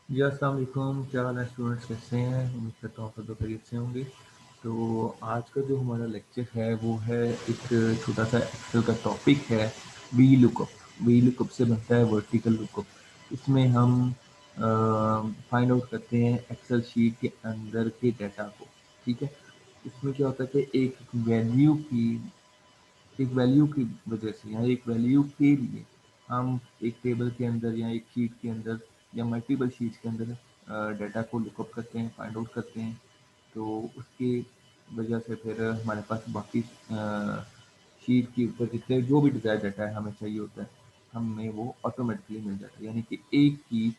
जी, अस्सलाम वालेकुम। क्या हाल है स्टूडेंट्स, कैसे हैं? उम्मीद करता हूँ सब लोग खैरियत से होंगे। तो आज का जो हमारा लेक्चर है वो है एक छोटा-सा एक्सेल का टॉपिक है, वी लुकअप। वी लुकअप से बनता है वर्टिकल लुकअप। इसमें हम फाइंड आउट करते हैं एक्सेल शीट के अंदर के डेटा को, ठीक है? इसमें क्या होता है कि एक वैल्यू की वजह से या एक वैल्यू के लिए हम एक टेबल के अंदर या एक शीट के अंदर या मल्टीपल शीट्स के अंदर डाटा को लुकअप करते हैं, फाइंड आउट करते हैं। तो उसकी वजह से फिर हमारे पास बाकी शीट के ऊपर जितने जो भी डिज़ायर डाटा है हमें चाहिए होता है, हमें वो ऑटोमेटिकली मिल जाता है। यानी कि एक की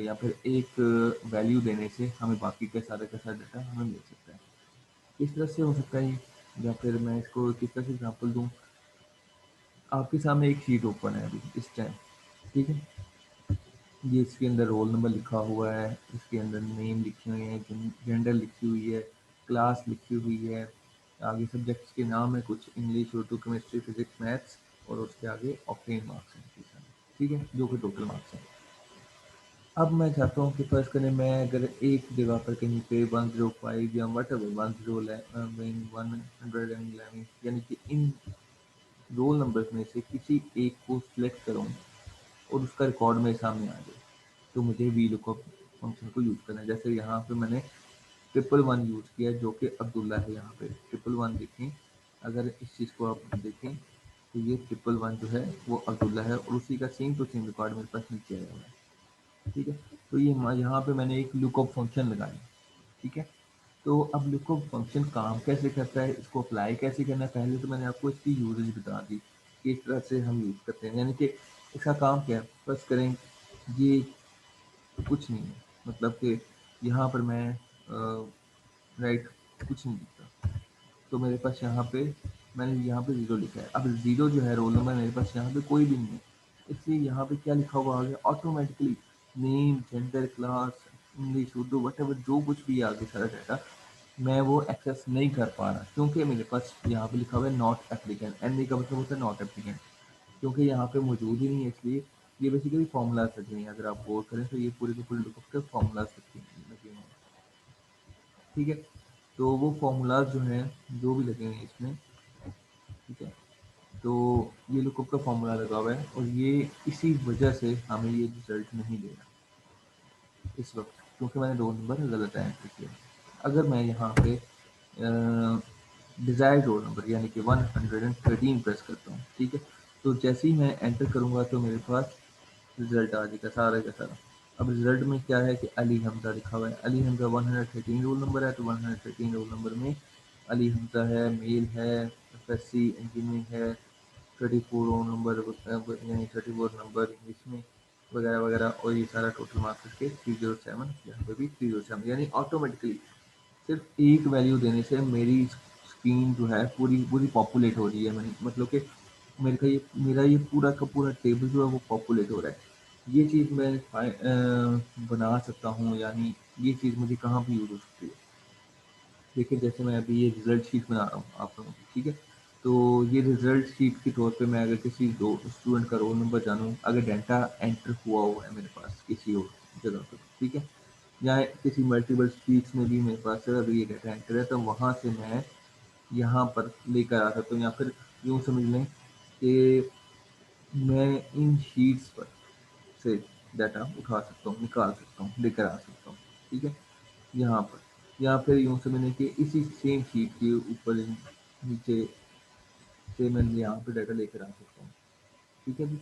या फिर एक वैल्यू देने से हमें बाकी का सारा डाटा हमें मिल सकता है। किस तरह से हो सकता है ये? या फिर मैं इसको किस तरह से एग्ज़ाम्पल दूँ? आपके सामने एक शीट ओपन है अभी इस टाइम, ठीक है? ये इसके अंदर रोल नंबर लिखा हुआ है, इसके अंदर नेम लिखे हुए हैं, जेंडर लिखी हुई है, क्लास लिखी हुई है, आगे सब्जेक्ट्स के नाम है कुछ English, Urdu, chemistry, physics, maths और उसके आगे ऑक्टेन मार्क्स हैं इसके सामने, ठीक है? जो कि टोटल मार्क्स हैं। अब मैं चाहता हूँ कि फ़र्ज़ करें मैं अगर एक जगह पर कहीं पे 105 या व्हाटएवर 111 यानी कि इन रोल नंबर्स में से किसी एक को सिलेक्ट करूँ और उसका रिकॉर्ड मेरे सामने आ जाए, तो मुझे वी लुकअप फंक्शन को यूज़ करना है। जैसे यहाँ पे मैंने ट्रिपल वन यूज़ किया जो कि अब्दुल्ला है। यहाँ पे ट्रिपल वन देखें, अगर इस चीज़ को आप देखें तो ये ट्रिपल वन जो है वो अब्दुल्ला है और उसी का सेम टू सेम रिकॉर्ड मेरे पास नीचे आया हुआ है, ठीक है? तो ये यहाँ पे मैंने एक लुकअप फंक्शन लगाया, ठीक है? तो अब लुकअप फंक्शन काम कैसे करता है, इसको अप्लाई कैसे करना है, पहले तो मैंने आपको इसकी यूजेज बता दी कि इस तरह से हम यूज़ करते हैं। यानी कि इसका काम क्या है, फर्स्ट करें ये कुछ नहीं है, मतलब कि यहाँ पर मैं राइट कुछ नहीं लिखता, तो मेरे पास यहाँ पे मैंने यहाँ पे ज़ीरो लिखा है। अब ज़ीरो जो है रोल नंबर मेरे पास यहाँ पे कोई भी नहीं है, इसलिए यहाँ पे क्या लिखा हुआ आ गया automatically, name, gender, class, English, Urdu, whatever जो कुछ भी आगे सारा डाटा मैं वो एक्सेस नहीं कर पा रहा, क्योंकि मेरे पास यहाँ पे लिखा हुआ है नॉट एप्लीकेंट। एन का मतलब होता है नॉट एप्लीकेंट, क्योंकि यहाँ पे मौजूद ही नहीं है, इसलिए ये बेसिकली फॉर्मूलाज लगे हैं। अगर आप गौर करें तो ये पूरे के पूरे लुकअप के फॉर्मूलाज लगे हुए हैं, ठीक है? तो वो फॉर्मूलाज जो हैं जो भी लगे हुए हैं इसमें, ठीक है? तो ये लुकअप का फॉर्मूला लगा हुआ है और ये इसी वजह से हमें ये रिजल्ट नहीं दे रहा इस वक्त, क्योंकि मैंने रोल नंबर गलत एंटर किया। अगर मैं यहाँ पे डिज़ायर्ड रोल नंबर यानी कि 113 प्रेस करता हूँ, ठीक है? तो जैसे ही मैं एंटर करूँगा तो मेरे पास रिजल्ट आ जाएगा सारा का सारा। अब रिजल्ट में क्या है कि अली हमजा लिखा हुआ है। अली हमजा 113 रोल नंबर है, तो 113 रोल नंबर में अली हमजा है, मेल है, एफएससी इंजीनियरिंग है, 34 रोल नंबर यानी 34 नंबर इंग्लिश में वगैरह वगैरह, और ये सारा टोटल मार्क्स करके 307, यहाँ पे भी 307, यानी ऑटोमेटिकली सिर्फ एक वैल्यू देने से मेरी स्क्रीन जो है पूरी पूरी पॉपुलेट हो रही है। मैंने मतलब कि मेरा ये पूरा का पूरा टेबल जो है वो पॉपुलेट हो रहा है। ये चीज़ मैं बना सकता हूँ, यानी ये चीज़ मुझे कहाँ पे यूज़ हो सकती है? देखिए जैसे मैं अभी ये रिजल्ट शीट बना रहा हूँ आप लोगों की, ठीक है? तो ये रिजल्ट शीट के तौर पे मैं अगर किसी दो स्टूडेंट का रोल नंबर जानूँ, अगर डाटा एंटर हुआ है मेरे पास किसी और जगह पर, ठीक है? या किसी मल्टीपल शीट्स में भी मेरे पास अगर ये डाटा एंटर है, तो वहाँ से मैं यहाँ पर लेकर आ सकता हूँ, या फिर यूँ समझ लें कि मैं इन शीट्स पर से डाटा उठा सकता हूँ, निकाल सकता हूँ, लेकर आ सकता हूँ, ठीक है? यहाँ पर, या फिर यूँ समझ कि इसी सेम शीट के ऊपर नीचे से मैं यहाँ पे डाटा लेकर आ सकता हूँ, ठीक है जी?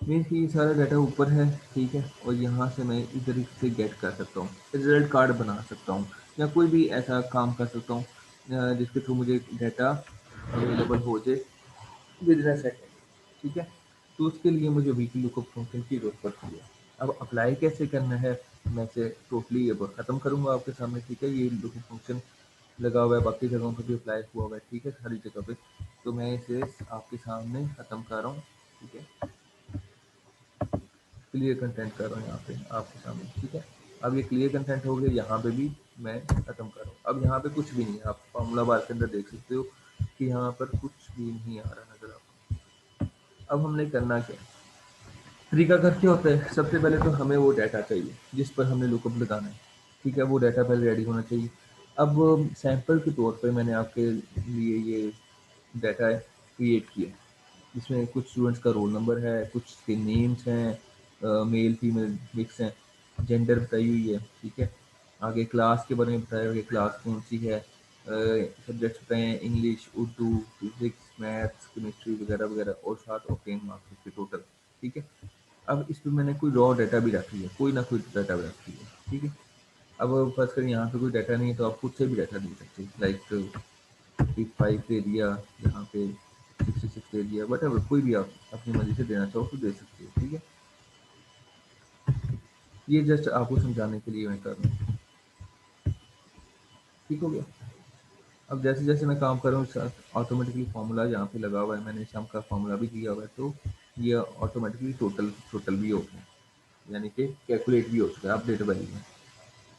मीन्स कि ये सारा डाटा ऊपर है, ठीक है? और यहाँ से मैं इधर से गेट कर सकता हूँ, रिजल्ट कार्ड बना सकता हूँ, या कोई भी ऐसा काम कर सकता हूँ जिसके थ्रू मुझे डाटा अवेलेबल हो जाए विद इन अ सेकंड, ठीक है? तो उसके लिए मुझे वीकली लुकअप फंक्शन की ज़रूरत पड़ती है। अब अप्लाई कैसे करना है, मैं इसे टोटली अब ख़त्म करूँगा आपके सामने, ठीक है? ये लुकअप फंक्शन लगा हुआ है, बाकी जगहों पे भी अप्लाई हुआ हुआ है, ठीक है? सारी जगह पे। तो मैं इसे आपके सामने ख़त्म कर रहा हूँ, ठीक है? क्लियर कंटेंट कर रहा हूँ यहाँ पे आपके सामने, ठीक है? अब ये क्लियर कंटेंट हो गया, यहाँ पे भी मैं ख़त्म कर रहा हूँ। अब यहाँ पे कुछ भी नहीं है, आप फार्मूला बार के अंदर देख सकते हो कि यहाँ पर कुछ भी नहीं आ रहा नज़र आपको। अब हमने करना क्या है? तरीकाकार क्या होता है, सबसे पहले तो हमें वो डाटा चाहिए जिस पर हमने लुकअप लगाना है। ठीक है, वो डाटा पहले रेडी होना चाहिए। अब सैंपल के तौर पे मैंने आपके लिए ये डाटा है क्रिएट किया, जिसमें कुछ स्टूडेंट्स का रोल नंबर है, कुछ के नेम्स हैं, मेल फीमेल मिक्स हैं, जेंडर बताई हुई है। ठीक है, आगे क्लास के बारे में बताया हुआ है, क्लास कौन सी है, सब्जेक्ट्स बताए हैं English, Urdu, physics, maths, chemistry वगैरह वगैरह, और साथ ऑप्टेन मार्क्स के टोटल। ठीक है, अब इस पे मैंने कोई रॉ डाटा भी रख लिया, कोई ना कोई डाटा भी रख लिया। ठीक है, अब फर्स्ट कर यहाँ पे कोई डाटा नहीं है तो आप खुद से भी डाटा दे सकते हैं, लाइक 55 दे दिया, यहाँ पे 66 दे दिया, बट कोई भी आप अपनी मर्जी से देना चाहो तो दे सकते हो। ठीक है, ये जस्ट आपको समझाने के लिए मैं कर रहा हूँ। ठीक हो गया। अब जैसे जैसे मैं काम कर रहा हूँ ऑटोमेटिकली फार्मूला यहाँ पे लगा हुआ है, मैंने सम का फार्मूला भी दिया हुआ है, तो ये ऑटोमेटिकली टोटल टोटल भी हो गया, यानी कि कैलकुलेट भी हो चुका है अपडेट वैल्यू में।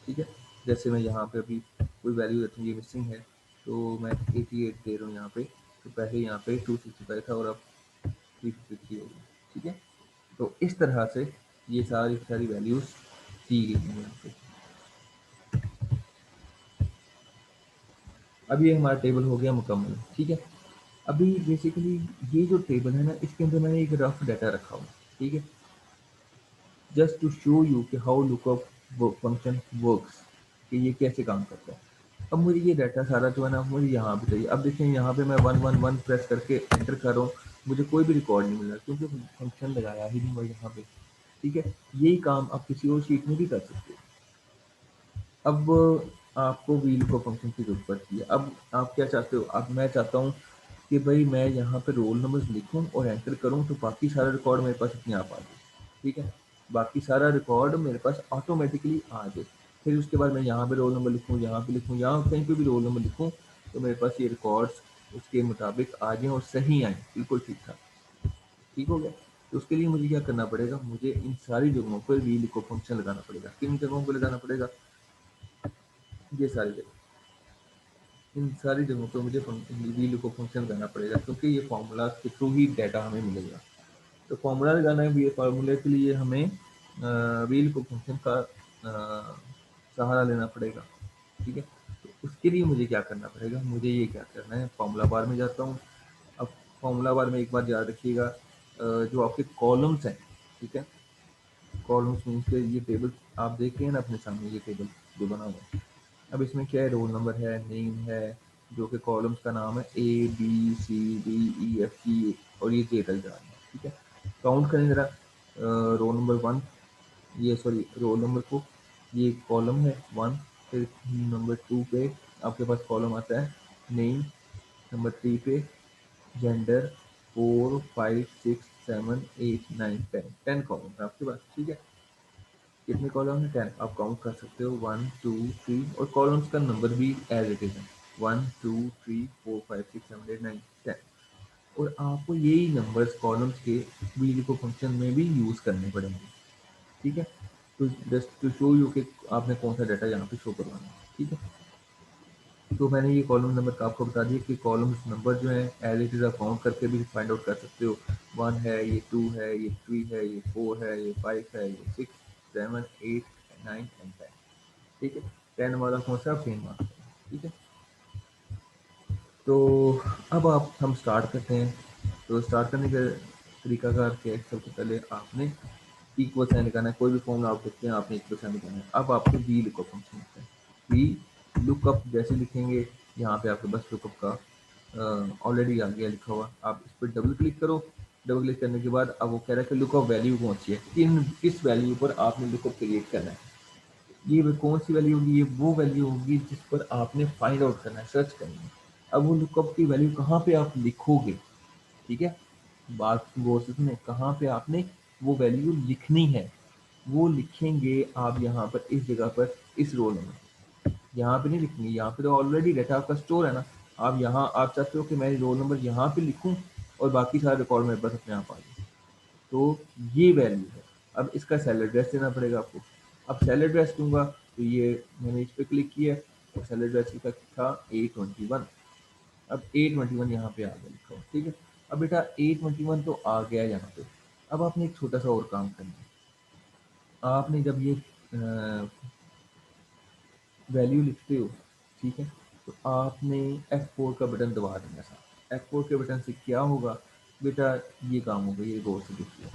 ठीक है, जैसे मैं यहाँ पे अभी कोई वैल्यू रखूँ, ये मिसिंग है, तो मैं 88 दे रहा हूँ यहाँ पे, तो पहले यहाँ पे 265 था और अब 353 हो गया। ठीक है, तो इस तरह से ये सारी सारी वैल्यूज़ दी गई हैं यहाँ पे। अब ये हमारा टेबल हो गया मुकम्मल। ठीक है, अभी बेसिकली ये जो टेबल है ना, इसके अंदर मैंने एक रफ डाटा रखा हुआ। ठीक है, जस्ट टू शो यू कि हाउ लुकअप फंक्शन वर्क्स, कि ये कैसे काम करता है। अब मुझे ये डाटा सारा जो है ना मुझे यहाँ पे चाहिए। अब देखिए यहाँ पे मैं 111 प्रेस करके एंटर कर रहा हूँ, मुझे कोई भी रिकॉर्ड नहीं मिल रहा क्योंकि फंक्शन लगाया ही नहीं हुआ यहाँ पे। ठीक है, यही काम आप किसी और शीट में भी कर सकते हो। अब आपको व्हील को फंक्शन की जरूरत पड़ती है। अब आप क्या चाहते हो, अब मैं चाहता हूँ कि भाई मैं यहाँ पे रोल नंबर्स लिखूँ और एंटर करूँ तो बाकी सारा रिकॉर्ड मेरे पास अपने आप आ जाए। ठीक है, बाकी सारा रिकॉर्ड मेरे पास ऑटोमेटिकली आ जाए। फिर उसके बाद मैं यहाँ पे रोल नंबर लिखूँ, यहाँ पे लिखूँ, यहाँ कहीं पे भी रोल नंबर लिखूँ, तो मेरे पास ये रिकॉर्ड्स उसके मुताबिक आ जाएँ और सही आएँ, बिल्कुल ठीक ठाक। ठीक हो गया। तो उसके लिए मुझे क्या करना पड़ेगा, मुझे इन सारी जगहों पर व्हील को फंक्शन लगाना पड़ेगा। किन जगहों पर लगाना पड़ेगा, ये सारी जगह, इन सारी जगहों पे मुझे व्हील को फंक्शन करना पड़ेगा, क्योंकि ये फार्मूला के थ्रू ही डाटा हमें मिलेगा। तो फार्मूला लगाना है, ये फार्मूले के लिए हमें व्हील को फंक्शन का सहारा लेना पड़ेगा। ठीक है, तो उसके लिए मुझे क्या करना पड़ेगा, मुझे ये क्या करना है, फार्मूला बार में जाता हूँ। अब फार्मूला बार में एक बार याद रखिएगा, जो आपके कॉलम्स हैं, ठीक है, कॉलम्स मीन्स के ये टेबल आप देख रहे हैं ना अपने सामने, ये टेबल जो बना हुआ है। अब इसमें क्या है, रोल नंबर है, नेम है, जो कि कॉलम्स का नाम है ABCDEFG, और ये जे तक जा रहा है। ठीक है, काउंट करें ज़रा, रोल नंबर 1, ये सॉरी रोल नंबर को, ये कॉलम है 1, फिर नंबर 2 पे आपके पास कॉलम आता है नेम, नंबर 3 पे जेंडर, 4 5 6 7 8 9 10, 10 कॉलम है आपके पास। ठीक है, कितने कॉलम है, 10, आप काउंट कर सकते हो 1 2 3, और कॉलम्स का नंबर भी एज इट इज है 1 2 3 4 5 6 7 8 9 10, और आपको यही नंबर्स कॉलम्स के व्हील को फंक्शन में भी यूज करने पड़ेंगे। ठीक है, तो जस्ट टू शो यू कि आपने कौन सा डाटा यहाँ पे शो करवाना है। ठीक है, तो मैंने ये कॉलम नंबर का आपको बता दिया कि कॉलम्स नंबर जो है एज इट इज आप काउंट करके भी फाइंड आउट कर सकते हो। 1 है, ये 2 है, ये 3 है, ये 4 है, ये 5 है, ये 6 7 8 9 एंड 10। ठीक है, 10 वाला कौन सा, 10 मार्क्स। ठीक है, तो अब आप हम स्टार्ट करते हैं। तो स्टार्ट करने का तरीकाकार क्या है, सबसे पहले आपने इक्वल साइन लगाना है, कोई भी फॉर्मूला आप देखते हैं आपने इक्वल साइन लगाना है। अब आपको वी लुकअप फंक्शन होता है, वी लुकअप जैसे लिखेंगे, यहाँ पे आपके पास लुकअप का ऑलरेडी आ गया लिखा हुआ, आप इस पर डबल क्लिक करो। डबल क्लिक करने के बाद अब वो कह रहा है कि लुकअप वैल्यू कौन सी है, किस वैल्यू पर आपने लुकअप क्रिएट करना है। ये कौन सी वैल्यू होगी, ये वो वैल्यू होगी जिस पर आपने फाइंड आउट करना है, सर्च करनी है। अब वो लुकअप की वैल्यू कहाँ पे आप लिखोगे, ठीक है, बात गौर से सुने, कहाँ पे आपने वो वैल्यू लिखनी है, वो लिखेंगे आप यहाँ पर इस जगह पर, इस रोल में। यहाँ पे नहीं लिखेंगे, यहाँ पे तो ऑलरेडी डाटा आपका स्टोर है ना। आप यहाँ आप चाहते हो कि मैं रोल नंबर यहाँ पे लिखूँ और बाकी सारे रिकॉर्ड मेरे पास अपने आप आ जाए, तो ये वैल्यू है। अब इसका सेल एड्रेस देना पड़ेगा आपको। अब सेल एड्रेस दूंगा, तो ये मैंने इस पर क्लिक किया और सेल एड्रेस इसका था A21। अब A21 यहाँ पे आ गया लिखा हुआ। ठीक है, अब बेटा A21 तो आ गया यहाँ पे। अब आपने एक छोटा सा और काम करना है। आपने जब ये वैल्यू लिखते हो, ठीक है, तो आपने F4 का बटन दबा देना था। F4 के बटन से क्या होगा बेटा, ये काम होगा, ये गौर से देखिए।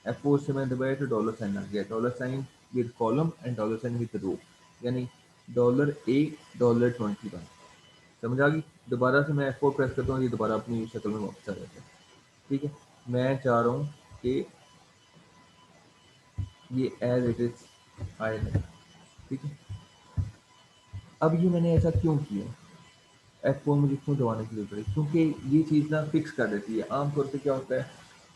F4 से मैंने दबाया तो डॉलर साइन आ गया, dollar sign with column and dollar sign with row, यानी $A $21। समझ आ गई। दोबारा से मैं F4 प्रेस करता हूँ, ये दोबारा अपनी शक्ल में वापस आ जाता है। ठीक है, मैं चाह रहा हूँ कि ये एज इट इज आए रहे। ठीक है, अब ये मैंने ऐसा क्यों किया, F4 मुझे क्यों दबाने की जरूरत पड़ी, क्योंकि ये चीज़ ना फिक्स कर देती है। आमतौर पे क्या होता है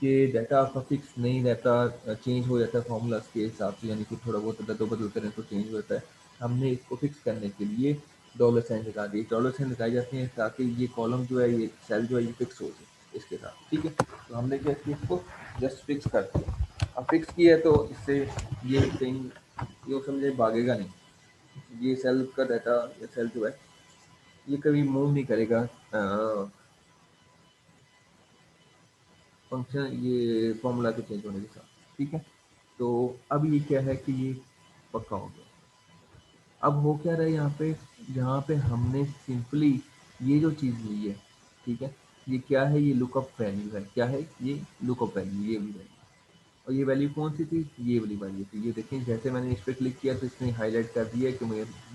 कि डाटा आपका फिक्स नहीं रहता, चेंज हो जाता है फॉर्मूलाज के हिसाब से, यानी कि थोड़ा बहुत अदद बदलते रहें तो चेंज हो जाता है। हमने इसको फिक्स करने के लिए डॉलर साइन लगा दिए, डॉलर साइन लगाए जाते हैं ताकि ये कॉलम जो है, ये सेल जो है, ये फिक्स हो जाए इसके साथ। ठीक है, तो हमने क्या किया, इसको जस्ट फिक्स कर दिया। अब फिक्स किया है तो इससे ये कहीं ये समझे भागेगा नहीं, ये सेल का डाटा या सेल जो है ये कभी मूव नहीं करेगा फंक्शन ये फॉर्मूला के चेंज होने के साथ। ठीक है, तो अब ये क्या है कि ये पक्का हो गया। अब हो क्या रहा है यहाँ पे हमने सिंपली ये जो चीज़ ली है, ठीक है, ये क्या है, ये लुकअप वैल्यू है। क्या है ये, लुकअप वैल्यू, ये वाली वैल्यू। और ये वैल्यू कौन सी थी, ये वाली वैल्यू थी। ये देखें, जैसे मैंने इस पर क्लिक किया तो इसने हाईलाइट कर दिया कि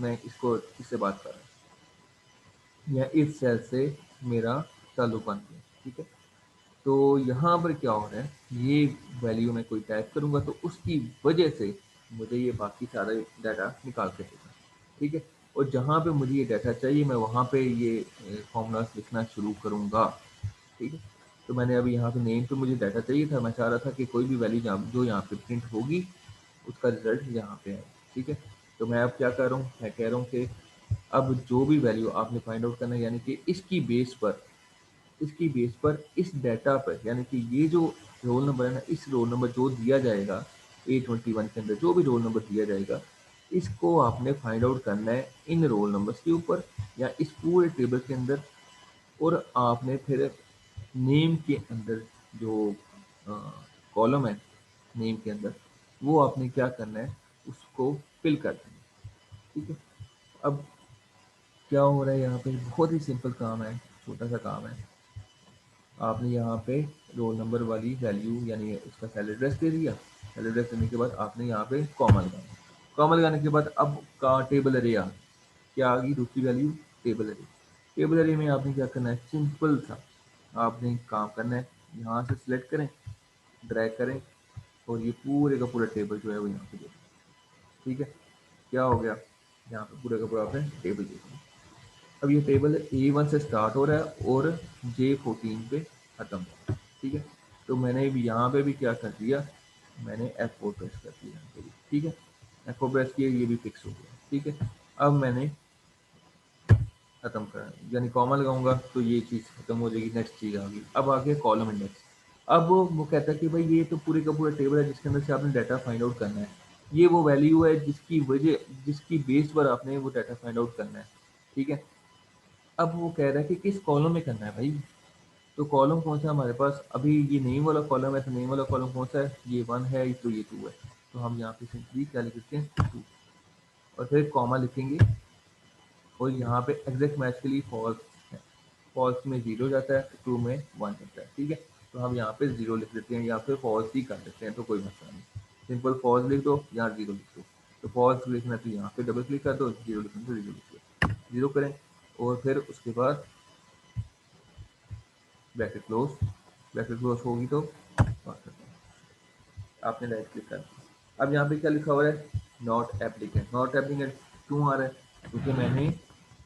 मैं इसको इससे बात कर रहा हूँ या इस सेल से मेरा ताल्लुक बन गया। ठीक है, तो यहाँ पर क्या हो रहा है, ये वैल्यू मैं कोई टाइप करूँगा तो उसकी वजह से मुझे ये बाकी सारा डाटा निकाल के देगा। ठीक है, और जहाँ पे मुझे ये डाटा चाहिए मैं वहाँ पे ये फॉर्मूलाज लिखना शुरू करूँगा। ठीक है, तो मैंने अभी यहाँ पे नेम पे मुझे डाटा चाहिए था, मैं चाह रहा था कि कोई भी वैल्यू जो यहाँ पे प्रिंट होगी उसका रिजल्ट यहाँ पे आए। ठीक है, तो मैं अब क्या कर रहा हूँ, मैं कह रहा हूँ कि अब जो भी वैल्यू आपने फाइंड आउट करना है, यानी कि इसकी बेस पर इस डाटा पर, यानी कि ये जो रोल नंबर है ना, इस रोल नंबर जो दिया जाएगा A21 के अंदर जो भी रोल नंबर दिया जाएगा, इसको आपने फाइंड आउट करना है इन रोल नंबर्स के ऊपर या इस पूरे टेबल के अंदर। और आपने फिर नेम के अंदर जो कॉलम है नेम के अंदर, वो आपने क्या करना है, उसको फिल कर देना है। ठीक है, अब क्या हो रहा है यहाँ पे, बहुत ही सिंपल काम है, छोटा सा काम है। आपने यहाँ पे रोल नंबर वाली वैल्यू यानी उसका सेल एड्रेस दे दिया। सेल एड्रेस देने के बाद आपने यहाँ पे कॉमा लगाना। कॉमा लगाने के बाद अब का टेबल अरे आ गई। क्या आ गई दूसरी वैल्यू, टेबल अरे। टेबल अरे में आपने क्या करना है, सिंपल सा आपने काम करना है, यहाँ से सिलेक्ट करें, ड्रैग करें और ये पूरे का पूरा टेबल जो है वो यहाँ पे दे। ठीक है, क्या हो गया, यहाँ पे पूरे का पूरा आपने टेबल दे दिया। अब ये टेबल A1 से स्टार्ट हो रहा है और J14 पे ख़त्म हो रहा है। ठीक है, तो मैंने भी यहाँ पे भी क्या कर दिया, मैंने F4 प्रेस कर दिया यहाँ पे भी। ठीक है, F4 प्रेस किया, ये भी फिक्स हो गया। ठीक है, अब मैंने खत्म कर, यानी कॉमा लगाऊंगा तो ये चीज़ खत्म हो जाएगी, नेक्स्ट चीज़ आ गई। अब आ गया कॉलम इंडेक्स। अब वो कहता है कि भाई ये तो पूरे का पूरा टेबल है जिसके अंदर से आपने डाटा फाइंड आउट करना है। ये वो वैल्यू है जिसकी बेस पर आपने वो डाटा फाइंड आउट करना है। ठीक है, अब वो कह रहा है कि किस कॉलम में करना है भाई। तो कॉलम कौन सा है हमारे पास, अभी ये नेम वाला कॉलम है, तो नेम वाला कॉलम कौन सा है, ये 1 है, तो ये 2 है। तो हम यहाँ पे सिंपली क्या लिख देते हैं, 2, और फिर कॉमा लिखेंगे और यहाँ पे एग्जैक्ट मैच के लिए फॉल्स है। फॉल्स में 0 जाता है, 2 में 1 जाता है। ठीक है, तो हम यहाँ पे 0 लिख देते हैं या फिर फॉल्स ही कर देते हैं, तो कोई मसला नहीं। सिंपल फॉल्स लिख दो, यहाँ 0 लिख दो। तो फॉल्स लिखना तो यहाँ पे डबल क्लिक कर दो, 0 लिखना तो 0 लिख दो, 0 करें और फिर उसके बाद ब्रैकेट क्लोज। ब्रैकेट क्लोज होगी तो बात करते हैं। आपने राइट क्लिक कर दिया। अब यहाँ पे क्या लिखा हुआ है, नॉट एप्लीकेंट। नॉट एप्लीकेंट क्यों आ रहा है, क्योंकि मैंने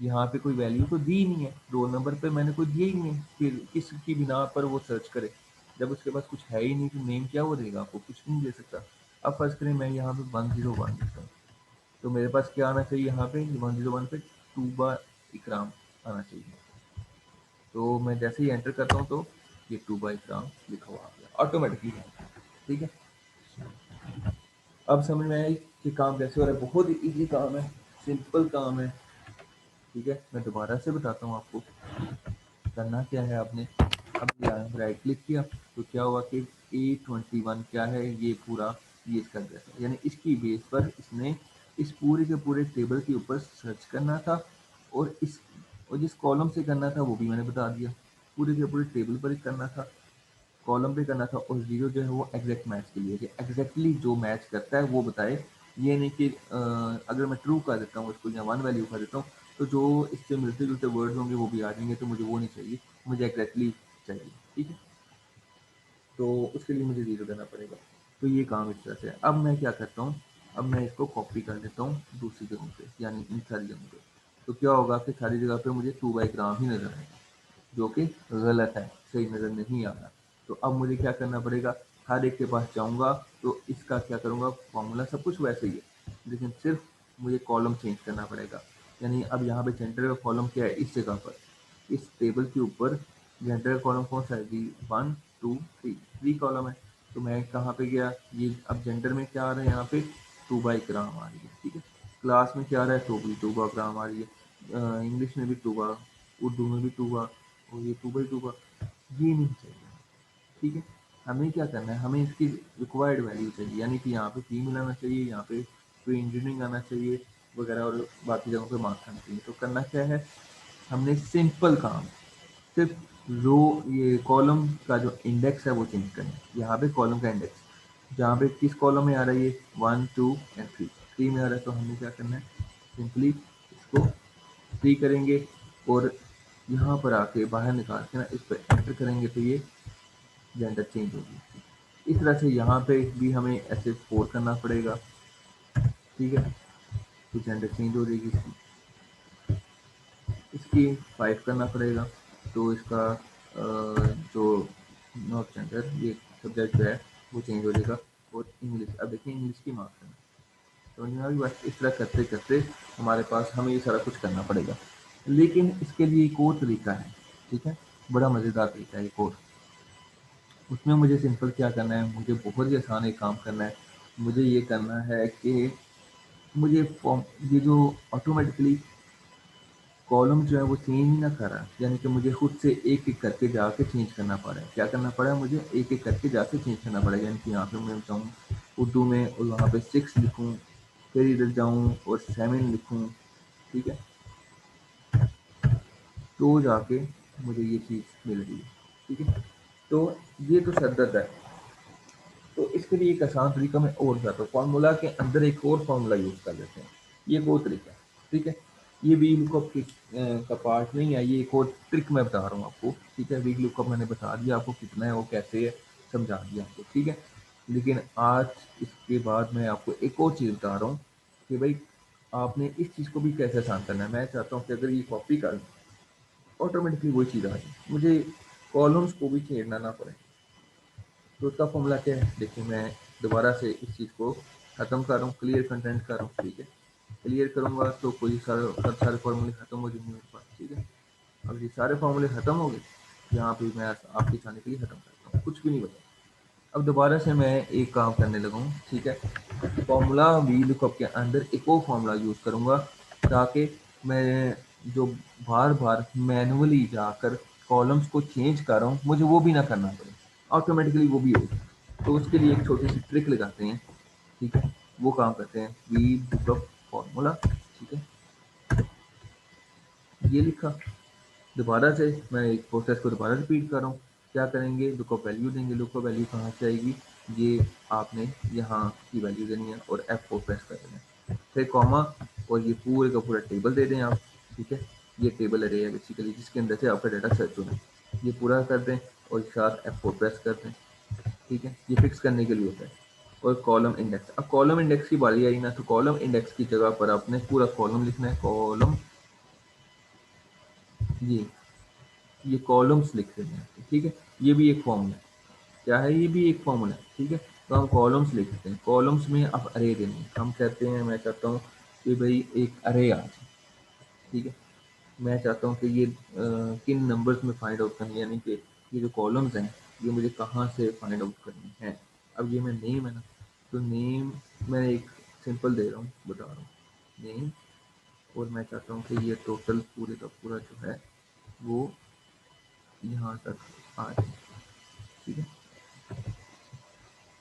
यहाँ पे कोई वैल्यू तो दी नहीं है, रोल नंबर पे मैंने कोई दिया ही नहीं है, फिर किसकी बिना पर वो सर्च करे। जब उसके पास कुछ है ही नहीं तो नेम क्या वो देगा आपको, कुछ नहीं दे सकता। अब फर्स्ट करें मैं यहाँ पे 101 लिखता हूँ, तो मेरे पास क्या आना चाहिए, यहाँ पे 101 पे टूबा इकराम आना चाहिए। तो मैं जैसे ही एंटर करता हूँ तो ये 2/ग्राम लिखा हुआ आ गया ऑटोमेटिकली। ठीक है, अब समझ में आया कि काम कैसे हो रहा है। बहुत ही इजी काम है, सिंपल काम है। ठीक है, मैं दोबारा से बताता हूँ आपको करना क्या है। आपने अब यहाँ राइट क्लिक किया तो क्या हुआ कि A21 क्या है, ये पूरा ये इसका एड्रेस है, यानी इसकी बेस पर इसने इस पूरे के पूरे टेबल के ऊपर सर्च करना था, और इस और जिस कॉलम से करना था वो भी मैंने बता दिया, पूरे के पूरे टेबल पर ही करना था, कॉलम पे करना था, और जीरो जो है वो एग्जैक्ट मैच के लिए, कि एग्जैक्टली जो मैच करता है वो बताए। ये नहीं कि अगर मैं ट्रू कर देता हूँ उसको या वन वैल्यू कर देता हूँ तो जो इससे मिलते जुलते वर्ड्स होंगे वो भी आ जाएंगे, तो मुझे वो नहीं चाहिए, मुझे एग्जैक्टली चाहिए। ठीक है, तो उसके लिए मुझे जीरो देना पड़ेगा। तो ये काम इस तरह से है। अब मैं क्या करता हूँ, अब मैं इसको कॉपी कर लेता हूँ दूसरी जगहों पे, यानी इन सारी जगहों पे। तो क्या होगा कि सारी जगह पे मुझे 2/ग्राम ही नजर आएगा, जो कि गलत है, सही नज़र नहीं आ रहा। तो अब मुझे क्या करना पड़ेगा, हर एक के पास जाऊँगा तो इसका क्या करूँगा, फॉर्मूला सब कुछ वैसे ही है, लेकिन सिर्फ मुझे कॉलम चेंज करना पड़ेगा। यानी अब यहाँ पे जेंडर का कॉलम क्या है, इस जगह पर, इस टेबल के ऊपर जेंडर का कॉलम कौन सा है जी, 1 2 3, 3 कॉलम है। तो मैं कहाँ पे गया, ये अब जेंडर में क्या आ रहा है, यहाँ पे 2/ग्राम आ रही है। ठीक है, क्लास में क्या आ रहा है, तो भी 2/ग्राम आ रही है, इंग्लिश में भी 2 उर्दू में भी 2 और ये 2/2 ये नहीं चाहिए। ठीक है, हमें क्या करना है, हमें इसकी रिक्वायर्ड वैल्यू चाहिए, यानी कि यहाँ पे फीमेल आना चाहिए, यहाँ पे प्री इंजीनियरिंग आना चाहिए वगैरह, और बाकी जगहों पे मार्क्स आना चाहिए। तो करना क्या है, हमने सिंपल काम सिर्फ रो ये कॉलम का जो इंडेक्स है वो चेंज करना है। यहाँ पे कॉलम का इंडेक्स जहाँ पे किस कॉलम में आ रहा है, ये 1 2 एंड 3 में आ रहा है, तो हमने क्या करना है, सिंपली इसको 3 करेंगे, और यहाँ पर आके बाहर निकाल के ना इस पर एंटर करेंगे तो ये जेंडर चेंज होगी। इस तरह से यहाँ पे भी हमें ऐसे 4 करना पड़ेगा। ठीक है, तो जेंडर चेंज हो जाएगी इसकी, 5 करना पड़ेगा, तो इसका जो नॉट जेंडर ये सब्जेक्ट जो है वो चेंज हो जाएगा। और इंग्लिश, अब देखिए इंग्लिश की मार्क्स है, तो यहाँ भी बस इस तरह करते करते हमारे पास हमें ये सारा कुछ करना पड़ेगा। लेकिन इसके लिए एक और तरीका है। ठीक है, बड़ा मज़ेदार तरीका है एक और। उसमें मुझे सिंपल क्या करना है, मुझे बहुत ही आसान एक काम करना है। मुझे ये करना है कि मुझे फॉर्म ये जो ऑटोमेटिकली कॉलम जो है वो चेंज ही ना कर रहा है, यानी कि मुझे खुद से एक एक करके जाके चेंज करना पड़ा है। क्या करना पड़ा है, मुझे एक एक करके जाके चेंज करना पड़ेगा। यानी कि यहाँ पे मैं जाऊँ उर्दू में और वहाँ पे 6 लिखूँ, फिर इधर जाऊँ और 7 लिखूँ। ठीक है, तो जाके मुझे ये चीज़ मिल रही है। ठीक है, तो ये तो सरदर्द है। तो इसके लिए एक आसान तरीका मैं और बताता हूँ, फार्मूला के अंदर एक और फार्मूला यूज़ कर लेते हैं, ये एक और तरीका है। ठीक है, ये वी लुकअप का पार्ट नहीं है, ये एक और ट्रिक मैं बता रहा हूँ आपको। ठीक है, वी लुकअप मैंने बता दिया आपको कितना है, वो कैसे है, समझा दिया आपको। ठीक है, लेकिन आज इसके बाद मैं आपको एक और चीज़ बता रहा हूँ कि भाई आपने इस चीज़ को भी कैसे आसान करना है। मैं चाहता हूँ कि अगर ये कॉपी कर ऑटोमेटिकली वही चीज़ आ जाए, मुझे कॉलम्स को भी छेड़ना ना पड़े। तो उसका फॉर्मूला क्या है, देखिए मैं दोबारा से इस चीज़ को ख़त्म कर रहा हूँ, क्लियर कंटेंट कर रहा हूँ। ठीक है, क्लियर करूँगा तो कोई सारे फार्मूले ख़त्म हो जाएंगे मेरे पास। ठीक है, अब ये सारे फार्मूले ख़त्म हो गए, यहाँ पे मैं आपके चाहने के लिए ख़त्म करता हूँ, कुछ भी नहीं बचा। अब दोबारा से मैं एक काम करने लगा हूँ। ठीक है, फॉर्मूला वी लुकअप के अंदर एक और फॉर्मूला यूज़ करूँगा, ताकि मैं जो बार बार मैनुअली जाकर कॉलम्स को चेंज कर रहा हूँ मुझे वो भी ना करना पड़े, ऑटोमेटिकली वो भी हो जाए। तो उसके लिए एक छोटी सी ट्रिक लगाते हैं। ठीक है, वो काम करते हैं, वी लुकअप फॉर्मूला। ठीक है, ये लिखा, दोबारा से मैं एक प्रोसेस को दोबारा रिपीट कर रहा हूँ। क्या करेंगे, लुकअप वैल्यू देंगे, लुकअप वैल्यू कहाँ से आएगी, ये आपने यहाँ की वैल्यू देनी है और F4 प्रेस कर देना है, फिर कॉमा, और ये पूरे का पूरा टेबल दे दें आप। ठीक है, ये टेबल अरे है बेसिकली जिसके अंदर से आपका डाटा सर्च होना है, ये पूरा कर दें और साथ F4 प्रेस कर दें। ठीक है, ये फिक्स करने के लिए होता है। और कॉलम इंडेक्स, अब कॉलम इंडेक्स की बारी आई ना, तो कॉलम इंडेक्स की जगह पर आपने पूरा कॉलम लिखना है, कॉलम, ये कॉलम्स लिख देने हैं। ठीक है, ये भी एक फॉर्मूला है, क्या है, ये भी एक फॉर्मूला है। ठीक है, तो हम कॉलम्स लिखते हैं, कॉलम्स में अब अरे देनी है। हम कहते हैं, मैं चाहता हूँ कि भाई एक अरे आ जाए। ठीक है, मैं चाहता हूँ कि ये किन नंबर्स में फाइंड आउट करनी है, यानी कि ये जो कॉलम्स हैं ये मुझे कहाँ से फाइंड आउट करनी है। अब ये मैं नेम है ना, तो नेम मैं एक सिंपल दे रहा हूँ, बता रहा हूँ नेम, और मैं चाहता हूँ कि ये टोटल पूरे का पूरा जो है वो यहाँ तक आ जाए, ठीक है।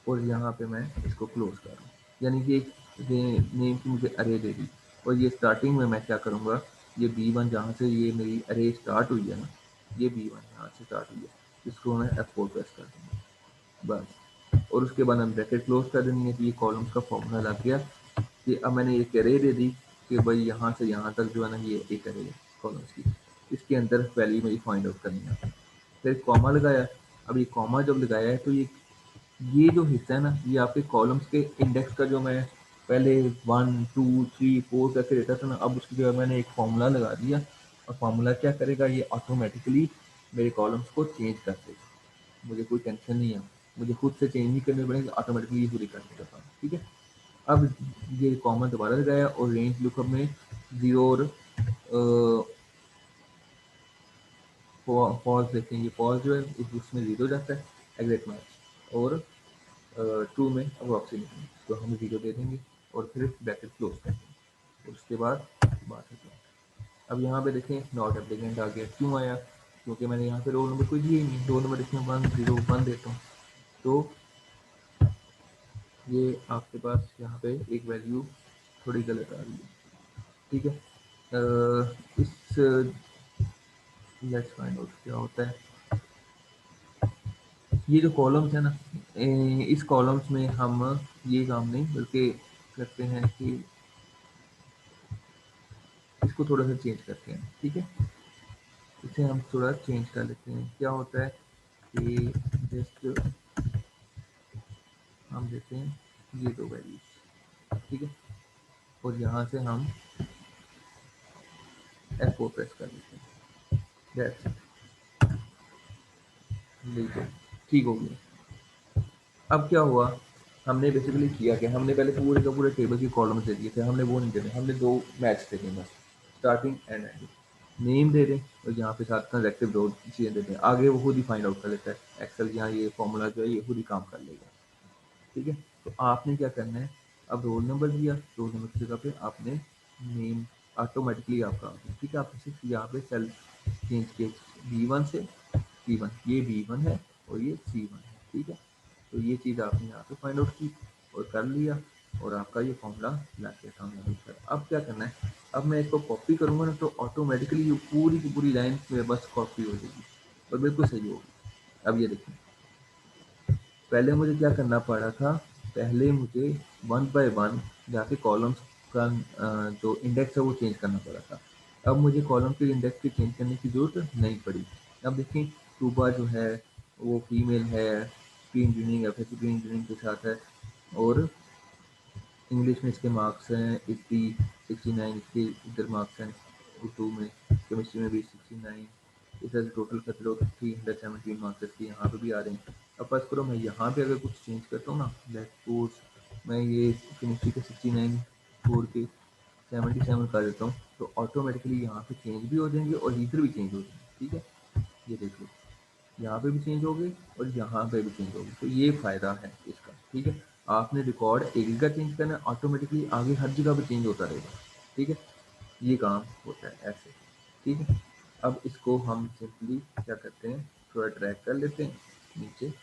और यहाँ पे मैं इसको क्लोज कर रहा हूँ, यानी कि एक नेम की मुझे अरे दे दी। और ये स्टार्टिंग में मैं क्या करूँगा, ये B1 जहाँ से ये मेरी अरे स्टार्ट हुई है ना, ये B1 यहाँ से स्टार्ट हुई है, इसको मैं F4 प्रेस कर दूँगा बस। और उसके बाद हम ब्रैकेट क्लोज कर देनी है। तो ये कॉलम्स का फॉर्मूला लग गया कि अब मैंने एक अरे दे दी कि भाई यहाँ से यहाँ तक जो है ना ये एक अरे है कॉलम्स की, इसके अंदर वैल्यू मेरी फाइंड आउट करनी है। फिर कॉमा लगाया। अब ये कॉमा जब लगाया है तो ये जो हिस्सा है ना, ये आपके कॉलम्स के इंडेक्स का, जो मैं पहले 1 2 3 4 करके देता था ना, अब उसकी जगह मैंने एक फॉर्मूला लगा दिया। और फॉर्मूला क्या करेगा, ये ऑटोमेटिकली मेरे कॉलम्स को चेंज कर देगा। मुझे कोई टेंशन नहीं है, मुझे खुद से चेंज नहीं करने पड़ेगा, ऑटोमेटिकली ये पूरी कर देगा काम, ठीक है। अब ये कॉमा दोबारा लगाया और रेंज लुकअप में 0 और पॉज देखेंगे। पॉज जो है उसमें 0 जाता है एग्जैक्ट मैच, और ट्रू में अप्रोक्सीमेटली तो हम 0 दे देंगे और फिर ब्रैकेट क्लोज कर देंगे। और उसके बाद बात होती है। अब यहाँ पे देखें नॉट एप्लीकेंट आ गया, क्यों आया, क्योंकि मैंने यहाँ पे रोल नंबर कोई दिए ही नहीं। रोल नंबर इसमें 101 देता हूँ तो ये आपके पास यहाँ पे एक वैल्यू थोड़ी गलत आ रही है, ठीक है। इस लेट्स फाइंड आउट क्या होता है। ये जो कॉलम्स है ना, इस कॉलम्स में हम ये काम नहीं बल्कि करते हैं कि इसको थोड़ा सा चेंज करते हैं, ठीक है। इसे हम थोड़ा चेंज कर लेते हैं। क्या होता है कि जस्ट हम देते हैं ये दो वैल्यूज, ठीक है। और यहाँ से हम F4 प्रेस कर लेते हैं, दैट्स इट, ठीक हो गया। अब क्या हुआ, हमने बेसिकली किया क्या, हमने पहले पूरे का पूरे टेबल के कॉलम्स दे दिए थे, हमने वो नहीं देने, हमने दो मैच देने बस, स्टार्टिंग एंड एंड। नेम दे दें और यहाँ पे साथ कंसेक्टिव दो चीज़ें दे दें, आगे वो खुद ही फाइंड आउट कर लेता है एक्सेल। यहाँ ये फॉर्मूला जो है ये खुद ही काम कर लेगा, ठीक है। तो आपने क्या करना है, अब रोल नंबर दिया, रोल नंबर की जगह पे आपने नेम ऑटोमेटिकली आपका आ गया, ठीक है। आपने सिर्फ यहाँ पे सेल चेंज किए B1 से C1, ये B1 है और ये C1 है, ठीक है। तो ये चीज़ आपने यहाँ पे फाइंड आउट की और कर लिया और आपका ये फॉर्मूला ला के सामने पर। अब क्या करना है, अब मैं इसको कॉपी करूँगा ना तो ऑटोमेटिकली ये पूरी की पूरी लाइन मेरे बस कॉपी हो जाएगी और बिल्कुल सही होगी। अब ये देखिए, पहले मुझे क्या करना पड़ा था, पहले मुझे 1 बाय 1 जाके कॉलम्स का जो इंडेक्स है वो चेंज करना पड़ा था। अब मुझे कॉलम के इंडेक्स के चेंज करने की ज़रूरत नहीं पड़ी। अब देखिए टूबा जो है वो फीमेल है, स्क्रीन रीडिंग या फिर स्क्रीन रीडिंग के साथ है, और इंग्लिश में इसके मार्क्स हैं 80 69, इसके इधर मार्क्स हैं उर्दू में, केमिस्ट्री में भी 69, इस तरह से टोटल कर लो 317 मार्क्स इसके यहाँ पे भी आ रहे हैं। अब फर्स्ट करो मैं यहाँ पे अगर कुछ चेंज करता हूँ ना, लेट सपोज मैं ये केमिस्ट्री के 69 छोड़ के 77 कर देता हूँ, तो ऑटोमेटिकली यहाँ पे चेंज भी हो जाएंगे और इधर भी चेंज हो जाएंगे, ठीक है। ये देख लो यहाँ पे भी चेंज हो गई और यहाँ पे भी चेंज हो गई, तो ये फ़ायदा है इसका, ठीक है। आपने रिकॉर्ड एक जगह चेंज करना है, ऑटोमेटिकली आगे हर जगह पे चेंज होता रहेगा, ठीक है। ये काम होता है ऐसे, ठीक है। अब इसको हम सिंपली क्या करते हैं, थोड़ा ड्रैग कर लेते हैं नीचे,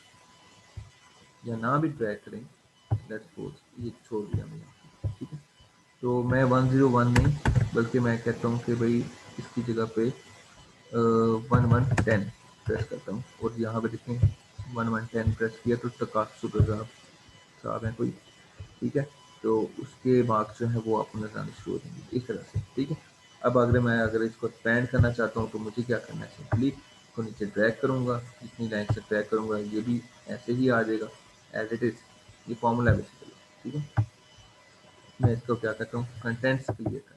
या ना भी ड्रैग करें, लेट्स सपोज ये छोड़ दिया मैंने, ठीक है। तो मैं 101 नहीं बल्कि मैं कहता हूँ कि भाई इसकी जगह पे 1110 प्रेस करता हूँ और यहाँ पे देखें 1110 प्रेस किया तो प्रकाश सुपर साहब हैं कोई, ठीक है। तो उसके मार्क्स जो है वो आपको नजर आने शुरू हो जाएंगे इस तरह से, ठीक है। अब अगर इसको एक्सपेंड करना चाहता हूँ तो मुझे क्या करना है, सिंपली इसको नीचे ड्रैग करूँगा, जितनी लाइन से ड्रैग करूँगा ये भी ऐसे ही आ जाएगा एज इट इज़, ये फॉर्मूला बेसिकली, ठीक है। मैं इसको क्या करता हूँ, कंटेंट्स क्लियर कर देता हूँ,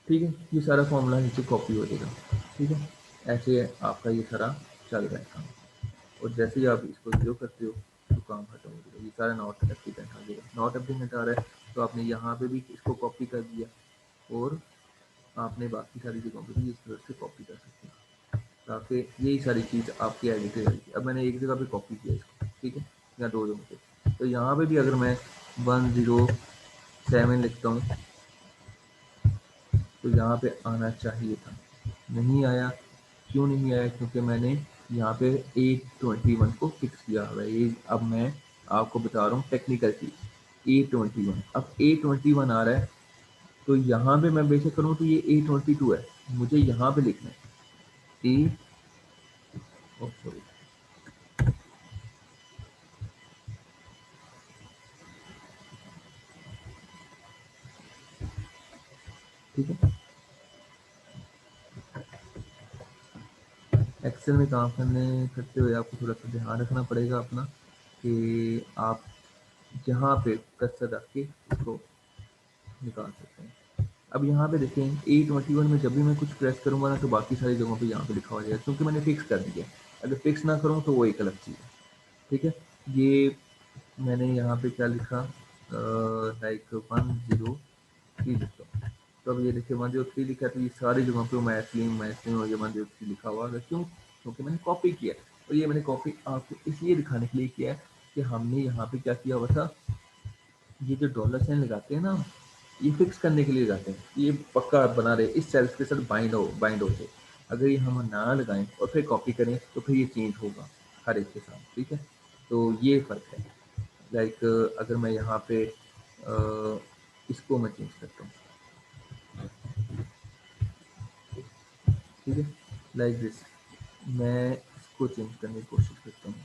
ठीक है। ये सारा फॉर्मूला नीचे कॉपी हो जाएगा, ठीक है। ऐसे आपका ये सारा चल रहा है काम, और जैसे ही आप इसको ज़ीरो करते हो तो काम खत्म हो जाएगा। ये सारा नॉट एप्लीकेंट आ जाएगा, नॉट एप्लीकेंट आ रहा है तो आपने यहाँ पे भी इसको कॉपी कर दिया और आपने बाकी सारी जगहों पे भी इस तरह से कॉपी कर सकते हैं, ताकि यही सारी चीज़ आपकी एडिट रहेगी। अब मैंने एक जगह पे कॉपी किया इसको, ठीक है, या दो जगहों पे, तो यहाँ पे भी अगर मैं 107 लिखता हूँ तो यहाँ पे आना चाहिए था, नहीं आया। क्यों नहीं आया? क्योंकि मैंने यहाँ पे A21 को फिक्स किया हुआ है। ये अब मैं आपको बता रहा हूँ टेक्निकल चीज़। A21, अब A21 आ रहा है, तो यहाँ पे मैं बेशक करूँ तो ये A22 है, मुझे यहाँ पे लिखना है ए, ओ सॉरी, ठीक है। एक्सेल में काम करते हुए आपको थोड़ा सा ध्यान रखना पड़ेगा अपना, कि आप जहाँ पे कर्सर रख के इसको निकाल सकते हैं। अब यहाँ पे देखें A21 में जब भी मैं कुछ प्रेस करूँगा ना, तो बाकी सारी जगहों पे यहाँ पे लिखा हो जाएगा, क्योंकि मैंने फिक्स कर दिया है। अगर फिक्स ना करूँ तो वो एक अलग चीज़ है, ठीक है। ये मैंने यहाँ पे क्या लिखा, लाइक 103 लिखता हूँ। तो अब ये देखिए 103 लिखा है, तो ये सारी जगहों पे मैस्लिंग और ये 103 लिखा हुआ है। क्यों? क्योंकि मैंने कॉपी किया है, और ये मैंने कॉपी आपको इसलिए दिखाने के लिए किया है कि हमने यहाँ पे क्या किया हुआ था, ये जो डॉलर साइन लगाते हैं ना, ये फिक्स करने के लिए लगाते हैं, ये पक्का बना रहे इस सेल्स के साथ बाइंड हो जाए। अगर ये हम ना लगाएं और फिर कॉपी करें तो फिर ये चेंज होगा हर एक के साथ, ठीक है। तो ये फ़र्क है। लाइक अगर मैं यहाँ पे इसको मैं चेंज करता हूँ, ठीक है, लाइक दिस, मैं इसको चेंज करने की कोशिश करता हूँ,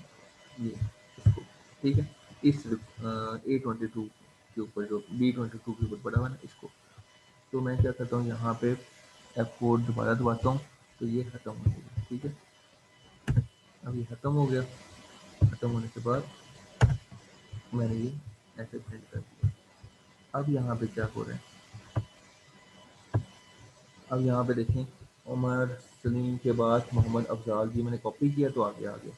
ये इसको, ठीक है। इस A22 के ऊपर, जो B22 के ऊपर पड़ा हुआ है ना, इसको, तो मैं क्या करता हूँ, यहाँ पे F4 दोबारा दबाता हूँ, तो ये ख़त्म हो गया, ठीक है। अब ये ख़त्म हो गया, ख़त्म होने के बाद मैंने ये ऐसे प्रिंट कर दिया। अब यहाँ पे क्या हो रहा है, अब यहाँ पे देखें, उमर सलीम के बाद मोहम्मद अफजाल जी मैंने कॉपी किया तो आगे आ गया।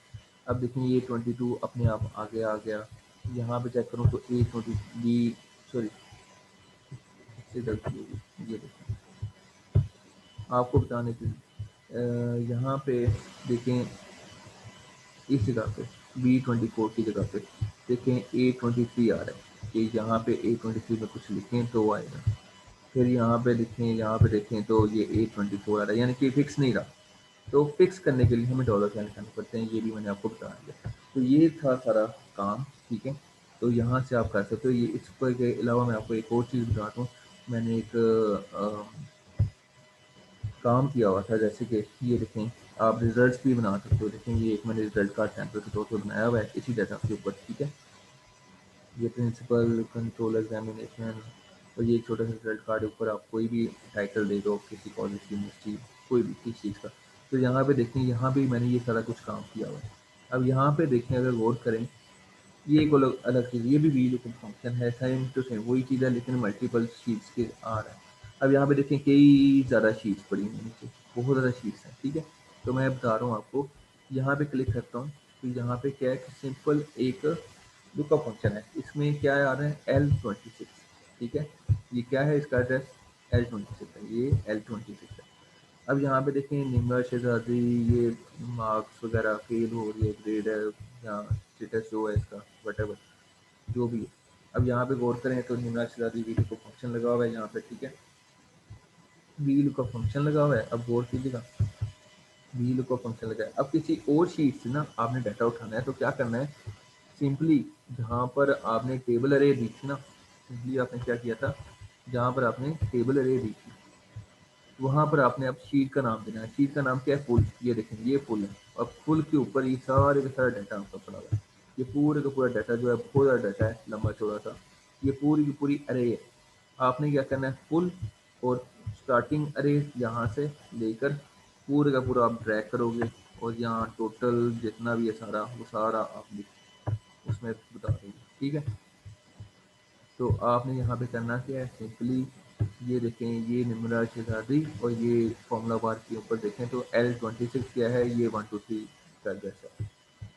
अब देखें ये 22 अपने आप आगे आ गया। यहाँ पे चेक करूँ तो A20 बी, सॉरी, इससे गलती होगी, ये देखें आपको बताने के लिए, यहाँ पे देखें, इस जगह पे B24 की जगह पे देखें A23 आ रहा है, कि यहाँ पे A23 में कुछ लिखें तो वो आएगा। फिर यहाँ पे लिखें, यहाँ पे देखें तो ये A24 आ रहा है, यानी कि फिक्स नहीं रहा। तो फिक्स करने के लिए हमें डॉलर साइन करने पड़ते हैं, ये भी मैंने आपको बता दिया। तो ये था सारा काम, ठीक है। तो यहाँ से आप कर सकते हो। ये इस पर के अलावा मैं आपको एक और चीज़ बताता हूँ। मैंने एक काम किया हुआ था, जैसे कि ये देखें, आप रिजल्ट्स भी बना सकते हो। देखें ये एक मैंने रिजल्ट कार्ड सैंपल के तौर पर बनाया हुआ है इसी डाटा के ऊपर, ठीक है। ये प्रिंसिपल कंट्रोल एग्जामिनेशन, और ये छोटा सा रिजल्ट कार्ड, ऊपर आप कोई भी टाइटल दे दो किसी कॉलेज की, यूनिवर्सिटी, कोई भी किस चीज़ का। तो यहाँ पे देखें, यहाँ भी मैंने ये सारा कुछ काम किया हुआ है। अब यहाँ पे देखें, अगर गौर करें, ये एक अलग अलग चीज़, ये भी वीलुकअप फंक्शन है, सेम टू सेम वही चीज़ है, लेकिन मल्टीपल शीट्स के आ रहा है। अब यहाँ पे देखें कई ज़्यादा शीट्स पड़ी हुई हैं नीचे, बहुत ज़्यादा शीट्स हैं, ठीक है। तो मैं बता रहा हूँ आपको, यहाँ पे क्लिक करता हूँ, तो यहाँ पे क्या है कि सिंपल एक लुकअप फंक्शन है। इसमें क्या आ रहा है, L26, ठीक है। ये क्या है, इसका एड्रेस L26 है, ये L26 है। अब यहाँ पे देखें, निम्रा शहजादी, ये मार्क्स वगैरह, फेल हो रही है, ग्रेड है, या स्टेटस जो है इसका, वटेवर जो भी है। अब यहाँ पे गौर करें तो निम्रा शहजादी वीडियो को फंक्शन लगा हुआ है यहाँ पे, ठीक है। वील का फंक्शन लगा हुआ है। अब गौर कीजिएगा, वील का फंक्शन लगा है। अब किसी और शीट से ना आपने डाटा उठाना है, तो क्या करना है, सिंपली जहाँ पर आपने टेबल अरे दी थी ना, सिंपली आपने क्या किया था, जहाँ पर आपने टेबल अरे दी थी, वहाँ पर आपने अब शीट का नाम देना है। शीट का नाम क्या है, फुल। ये देखें, ये फुल है। अब फुल के ऊपर ये सारे का सारा डाटा आपका पड़ा हुआ है। ये पूरे का पूरा डाटा जो है, बहुत ज़्यादा डाटा है, लंबा चौड़ा सा। ये पूरी की पूरी अरे है। आपने क्या करना है, फुल और स्टार्टिंग अरे यहाँ से लेकर पूरे का पूरा आप ड्रैग करोगे, और यहाँ टोटल जितना भी है सारा, वो सारा आप उसमें बता देंगे, ठीक है। तो आपने यहाँ पे करना क्या है, सिंपली ये देखें, ये निम्रा शहजादी, और ये फॉर्मूला बार के ऊपर देखें तो L26 क्या है, ये 123 का एड्रेस है।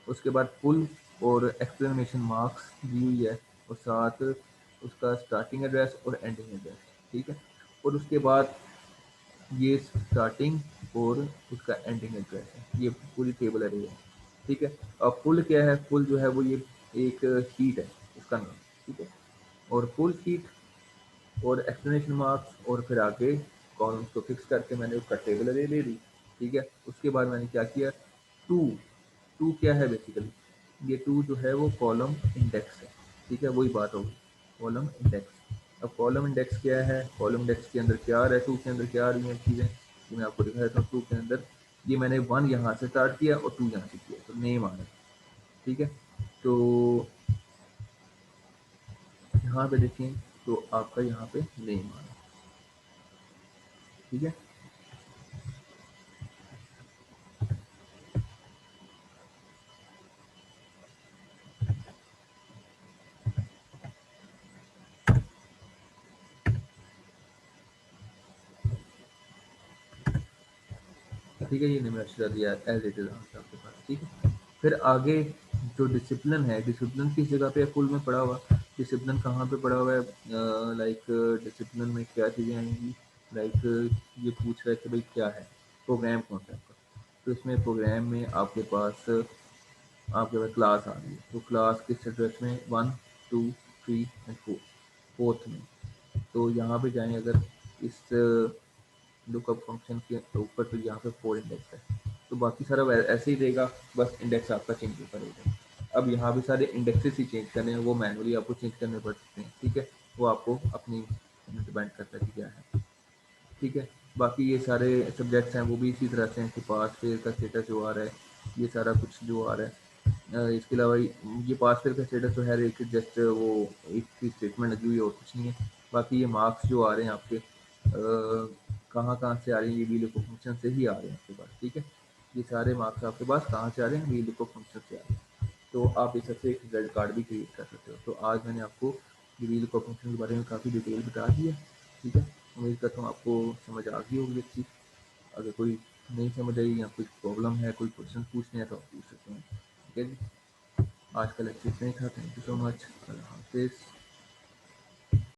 उसके बाद फुल और एक्सप्लेनेशन मार्क्स दी हुई है, और साथ उसका स्टार्टिंग एड्रेस और एंडिंग एड्रेस, ठीक है। और उसके बाद ये स्टार्टिंग और उसका एंडिंग एड्रेस है, ये पूरी टेबल अरे है, ठीक है। अब फुल क्या है, फुल जो है वो ये एक शीट है, उसका नाम, ठीक है। और फुल शीट और एक्सप्लेनेशन मार्क्स, और फिर आगे कॉलम्स को फिक्स करके मैंने उसका टेबल अरे ले ली, ठीक है। उसके बाद मैंने क्या किया, टू टू क्या है बेसिकली, ये टू जो है वो कॉलम इंडेक्स है, ठीक है, वही बात होगी, कॉलम इंडेक्स। अब कॉलम इंडेक्स क्या है, कॉलम इंडेक्स के अंदर क्या आ रहा है, टू के अंदर क्या आ रही हैं चीज़ें, ये मैं आपको दिखा देता हूँ। टू के अंदर ये मैंने वन यहाँ से स्टार्ट किया और टू यहाँ से किया, तो नेम आ रहा है, ठीक है। तो यहाँ पे देखें तो आपका यहाँ पे नेम आ रहा है, ठीक है। ठीक है, ये मैंने अक्षरा दिया एज इट इज आंसर आपके पास, ठीक है। फिर आगे जो डिसिप्लिन है, डिसिप्लिन किस जगह पे है फुल में पड़ा हुआ, डिसिप्लिन कहाँ पे पड़ा हुआ है, लाइक डिसिप्लिन में क्या चीज़ें आएंगी, लाइक ये पूछ रहा है कि भाई क्या है प्रोग्राम कौन सा है आपका, तो इसमें प्रोग्राम में आपके पास क्लास आ रही है, तो क्लास किस एड्रेस में, 1 2 3 एंड 4, फोर्थ में। तो यहाँ पे जाएं अगर इस लुकअप फंक्शन के ऊपर, तो यहाँ पे 4 इंडेक्स है, तो बाकी सारा ऐसे ही देगा, बस इंडेक्स आपका चेंज होता रहेगा। अब यहाँ भी सारे इंडेक्सेस ही चेंज करने हैं, वो मैनुअली आपको चेंज करने पड़ सकते हैं, ठीक है, वो आपको अपनी डिपेंड करता है कि क्या है, ठीक है। बाकी ये सारे सब्जेक्ट्स हैं वो भी इसी तरह से हैं कि पास फेल का स्टेटस जो आ रहा है, ये सारा कुछ जो आ रहा है। इसके अलावा ये पास फेल का स्टेटस तो है एक जस्ट वो एक की स्टेटमेंट लगी हुई है और कुछ नहीं है। बाकी ये मार्क्स जो आ रहे हैं आपके कहाँ कहाँ से आ रहे हैं, ये वी लुकअप फंक्शन से ही आ रहे हैं आपके पास, ठीक है। ये सारे मार्क्स आपके पास कहाँ से आ रहे हैं, वी लुकअप फंक्शन से आ रहे हैं। तो आप इस से एक रिजल्ट कार्ड भी क्रिएट कर सकते हो। तो आज मैंने आपको वी लुकअप फंक्शन के बारे में काफ़ी डिटेल बता दी है, ठीक है। उम्मीद करता हूँ आपको समझ आ गई होगी अच्छी। अगर कोई नहीं समझ आई या कोई प्रॉब्लम है, कोई क्वेश्चन पूछने हैं तो आप पूछ सकते हैं, ठीक है जी। आज का लेक्चर इतना ही था, थैंक यू सो मच, अल्लाह हाफिज़।